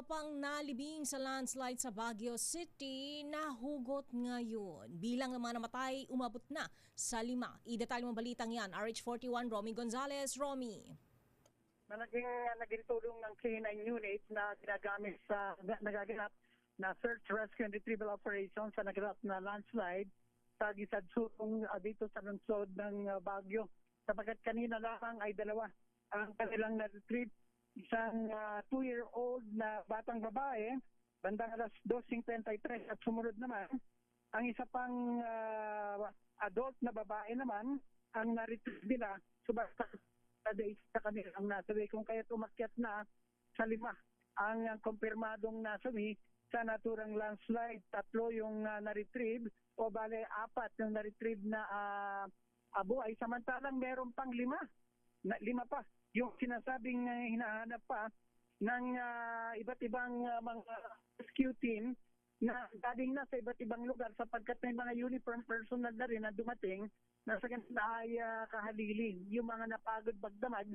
iba pang nalibing sa landslide sa Baguio City nahugot ngayon. Bilang ng mga namatay, umabot na sa 5. Idetalye mo balitang yan. RH41, Romy Gonzalez. Romy. Malaking nagtulong ng K9 units na ginagamit sa nagaganap na search, rescue and retrieval operation sa naganap na landslide sa gisadsurong dito sa lungsod ng Baguio. Sapagkat kanina lamang ay 2 ang kanilang na-retrieve. Isang 2-year-old na batang babae, bandang alas 2:53 at sumunod naman, ang isa pang adult na babae naman, ang na-retrieve nila, subasta sa kanilang nasawi. Kung kaya umakyat na sa 5 ang kumpirmadong nasawi sa naturang landslide. 3 yung na-retrieve o bale 4 yung na-retrieve na buhay. Samantalang meron pang 5 pa yung sinasabing hinahanap pa ng iba't ibang mga rescue team na galing na sa iba't ibang lugar sapagkat may mga uniform personnel na rin na dumating na sa kanila ay kahalili. Yung mga napagod magdamag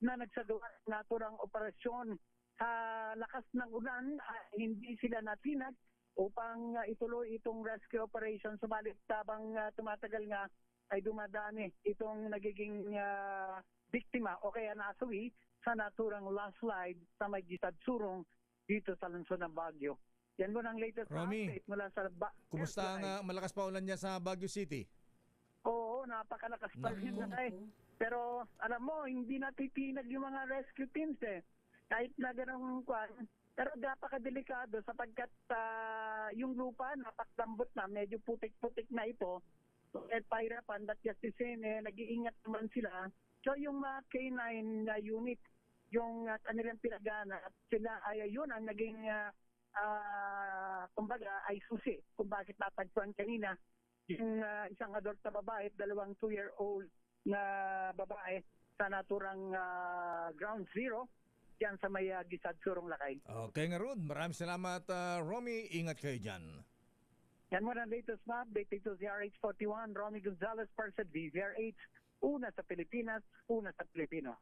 na nagsagawa ng naturang operasyon sa lakas ng ulan, hindi sila natinag upang ituloy itong rescue operation. Subalit tabang tumatagal nga ay dumadami itong nagiging biktima o kaya nasawi sa naturang landslide sa may Gisadsurong dito sa lungsod ng Baguio. Yan mo ang latest Romy, update mula sa kumusta ang malakas pa ulan niya sa Baguio City? Oo, napakalakas pa rin yan. Pero alam mo, hindi natitinag yung mga rescue teams Kahit na ganang kwan, pero napakadelikado sapagkat yung lupa napaklambot na, medyo putik-putik na ito. So, at pahirapan, that justice nag-iingat naman sila. So yung K9 unit, yung kanilang pinagana, sila ay yun ang naging kumbaga ay susi kung bakit natagpuan kanina yung isang adult na babae at 2 2-year-old na babae sa naturang ground zero diyan sa may Gisadsurong Lakay. Okay nga Rod, maraming salamat Romy, ingat kayo dyan. Yan mo ang latest na update dito si RH41, Romy Gonzalez para sa DZRH. Una sa Pilipinas, una sa Pilipino.